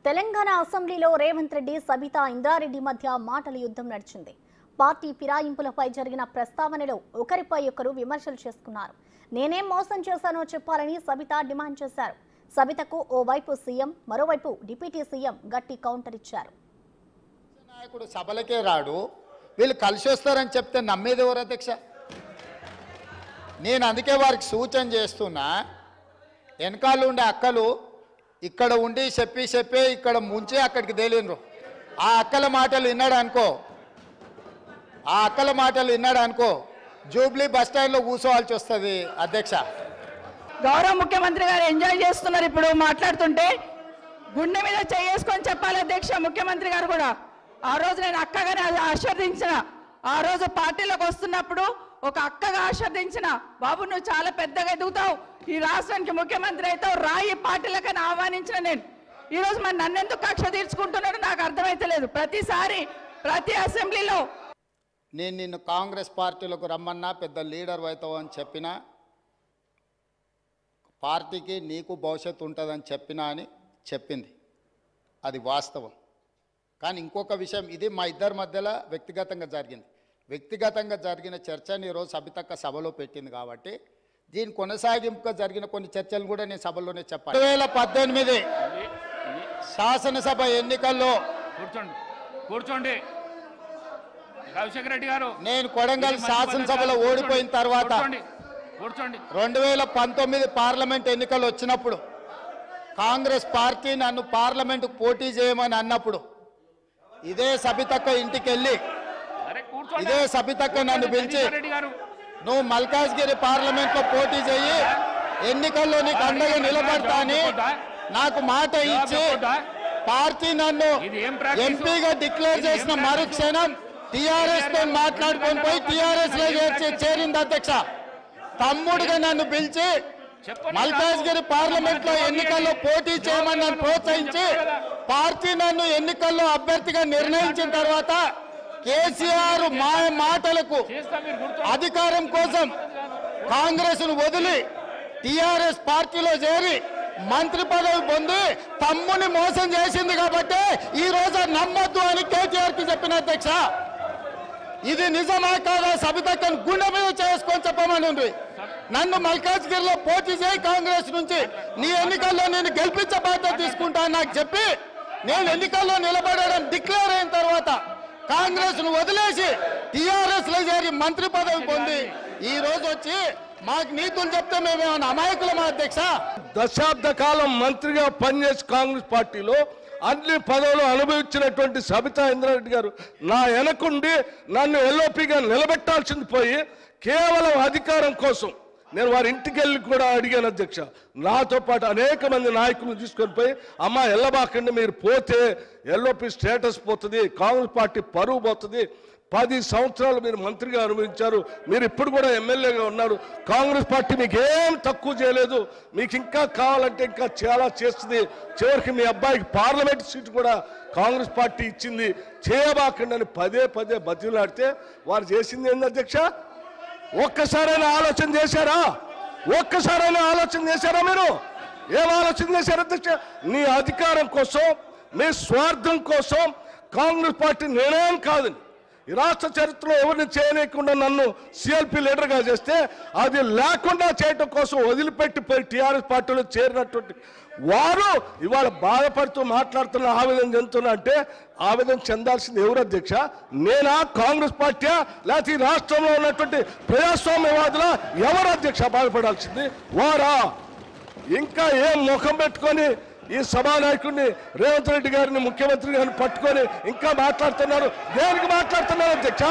తెలంగాణ అసెంబ్లీలో రేవంత్ రెడ్డి సబితా ఇంద్రారెడ్డి మధ్య మాటల యుద్ధం నడిచింది. పార్టీ ఫిరాయింపులపై జరిగిన ప్రస్తావనలో ఒకరిపై ఒకరు విమర్శలు చేసుకున్నారు. నేనేం మోసం చేశానో చెప్పాలని సబితా డిమాండ్ చేశారు. సబితకు ఓవైపు సీఎం, మరోవైపు డిప్యూటీ సీఎం గట్టి కౌంటర్ ఇచ్చారు. నాయకుడు సభలకే రాడు, వీళ్ళు కలిసి వస్తారని చెప్తే నమ్మేది ఎవరు అధ్యక్ష? నేను అందుకే వారికి సూచన చేస్తున్నా, వెనకాల ఉండే అక్కలు ఇక్కడ ఉండి చెప్పి ఇక్కడ ముంచి అక్కడికి తేలినరు. ఆ అక్కల మాటలు విన్నాడు అనుకో జూబ్లీ బస్ స్టాండ్లో కూర్చోవాల్సి వస్తుంది అధ్యక్ష. గౌరవ ముఖ్యమంత్రి గారు ఎంజాయ్ చేస్తున్నారు. ఇప్పుడు మాట్లాడుతుంటే గుండె మీద చేసుకొని చెప్పాలి అధ్యక్ష. ముఖ్యమంత్రి గారు కూడా ఆ రోజు నేను అక్కగానే ఆశీర్వదించిన, ఆ రోజు పార్టీలోకి వస్తున్నప్పుడు ఒక అక్కగా ఆశీర్వదించిన, బాబు నువ్వు చాలా పెద్దగా ఎదుగుతావు, ఈ రాష్ట్రానికి ముఖ్యమంత్రి అవుతావు, రాయి పార్టీలకని ఆహ్వానించిన నేను. ఈరోజు మరి నన్నెందుకు కక్ష తీర్చుకుంటున్నాడు నాకు అర్థమైతలేదు. ప్రతిసారి ప్రతి అసెంబ్లీలో నేను నిన్ను కాంగ్రెస్ పార్టీలకు రమ్మన్నా పెద్ద లీడర్ అవుతావు అని చెప్పినా, పార్టీకి నీకు భవిష్యత్తు ఉంటుందని చెప్పినా అని చెప్పింది, అది వాస్తవం. కానీ ఇంకొక విషయం, ఇది మా ఇద్దరి మధ్యలో వ్యక్తిగతంగా జరిగిన చర్చని ఈరోజు సబితక్క సభలో పెట్టింది కాబట్టి దీని కొనసాగింపుగా జరిగిన కొన్ని చర్చలు కూడా నేను సభలోనే చెప్పాను. 2018 శాసనసభ ఎన్నికల్లో కూర్చోండి రాజశేఖర రెడ్డి గారు, నేను కొడంగల్ శాసనసభలో ఓడిపోయిన తర్వాత 2019 పార్లమెంట్ ఎన్నికలు వచ్చినప్పుడు కాంగ్రెస్ పార్టీ నన్ను పార్లమెంటుకు పోటీ చేయమని అన్నప్పుడు ఇదే సబితక్క ఇంటికి వెళ్ళి ఇదే సబితక్క నన్ను పిలిచి నువ్వు మల్కాజ్గిరి పార్లమెంట్లో పోటీ చేయి, ఎన్నికల్లో నీకు అండగా నిలబడతా అని నాకు మాట ఇచ్చి పార్టీ నన్ను ఎంపీగా డిక్లేర్ చేసిన మరుక్షణం టీఆర్ఎస్ తో మాట్లాడుకొని పోయి టీఆర్ఎస్ లో చేరింది అధ్యక్ష. తమ్ముడుగా నన్ను పిలిచి మల్కాజ్గిరి పార్లమెంట్ లో ఎన్నికల్లో పోటీ చేయమని నన్ను ప్రోత్సహించి పార్టీ నన్ను ఎన్నికల్లో అభ్యర్థిగా నిర్ణయించిన తర్వాత కేసీఆర్ మాటలకు అధికారం కోసం కాంగ్రెస్ ను వదిలి టీఆర్ఎస్ పార్టీలో చేరి మంత్రి పదవి పొంది తమ్ముని మోసం చేసింది కాబట్టి ఈ రోజు నమ్మొద్దు అని కేటీఆర్ కి చెప్పిన అధ్యక్ష. ఇది నిజమా కాదా సబితక్కను గుండె మీద చేసుకొని చెప్పమని ఉంది. నన్ను మల్కాజ్గిరిలో పోటీ చేయి కాంగ్రెస్ నుంచి, నీ ఎన్నికల్లో నేను గెలిపించే బాధ్యత తీసుకుంటా నాకు చెప్పి నేను ఎన్నికల్లో నిలబడడం డిక్లేర్ అయిన తర్వాత కాంగ్రెస్ ను వదిలేసి టీఆర్ఎస్ లో చేరి మంత్రి పదవి పొంది ఈ రోజు వచ్చి మాకు నీతులు చెప్తే మేమేమన్నా అమాయకులమా అధ్యక్ష? దశాబ్ద కాలం మంత్రిగా పనిచేసి కాంగ్రెస్ పార్టీలో అన్ని పదవులు అనుభవించినటువంటి సబితా ఇంద్రారెడ్డి గారు నా వెనకుండి నన్ను ఎల్ఓపిగా నిలబెట్టాల్సింది పోయి కేవలం అధికారం కోసం నేను వారి ఇంటికి వెళ్ళి కూడా అడిగాను అధ్యక్ష. నాతో పాటు అనేక మంది నాయకులను తీసుకొని పోయి అమ్మ ఎల్లబాకండి, మీరు పోతే ఎల్ఓపి స్టేటస్ పోతుంది, కాంగ్రెస్ పార్టీ పరువు పోతుంది, 10 సంవత్సరాలు మీరు మంత్రిగా అనుభవించారు, మీరు ఇప్పుడు కూడా ఎమ్మెల్యేగా ఉన్నారు, కాంగ్రెస్ పార్టీ మీకు ఏం తక్కువ చేయలేదు, మీకు ఇంకా కావాలంటే ఇంకా చాలా చేస్తుంది, చివరికి మీ అబ్బాయికి పార్లమెంట్ సీటు కూడా కాంగ్రెస్ పార్టీ ఇచ్చింది, చేయబాకండి అని పదే బతిలాడితే వారు చేసింది ఏంది అధ్యక్ష? ఒక్కసారైనా ఆలోచన చేశారా? మీరు ఏం ఆలోచన చేశారు అధ్యక్ష? నీ అధికారం కోసం, మీ స్వార్థం కోసం కాంగ్రెస్ పార్టీ నిర్ణయం కాదని ఈ రాష్ట్ర చరిత్రలో ఎవరిని చేయలేకుండా నన్ను సిఎల్పి లీడర్గా చేస్తే అది లేకుండా చేయటం కోసం వదిలిపెట్టిపోయి టీఆర్ఎస్ పార్టీలో చేరినటువంటి వారు ఇవాళ బాధపడుతూ మాట్లాడుతున్న, ఆవేదన చెందుతున్నా అంటే ఆవేదన చెందాల్సింది ఎవరు అధ్యక్ష? నేనా, కాంగ్రెస్ పార్టీయా, లేకపోతే ఈ రాష్ట్రంలో ఉన్నటువంటి ప్రజాస్వామ్యవాదుల ఎవరు అధ్యక్ష బాధపడాల్సింది? వారా? ఇంకా ఏం ముఖం పెట్టుకొని ఈ సభానాయకుడిని రేవంత్ రెడ్డి గారిని ముఖ్యమంత్రి గారిని పట్టుకొని ఇంకా మాట్లాడుతున్నారు? దేనికి మాట్లాడుతున్నారు అధ్యక్ష?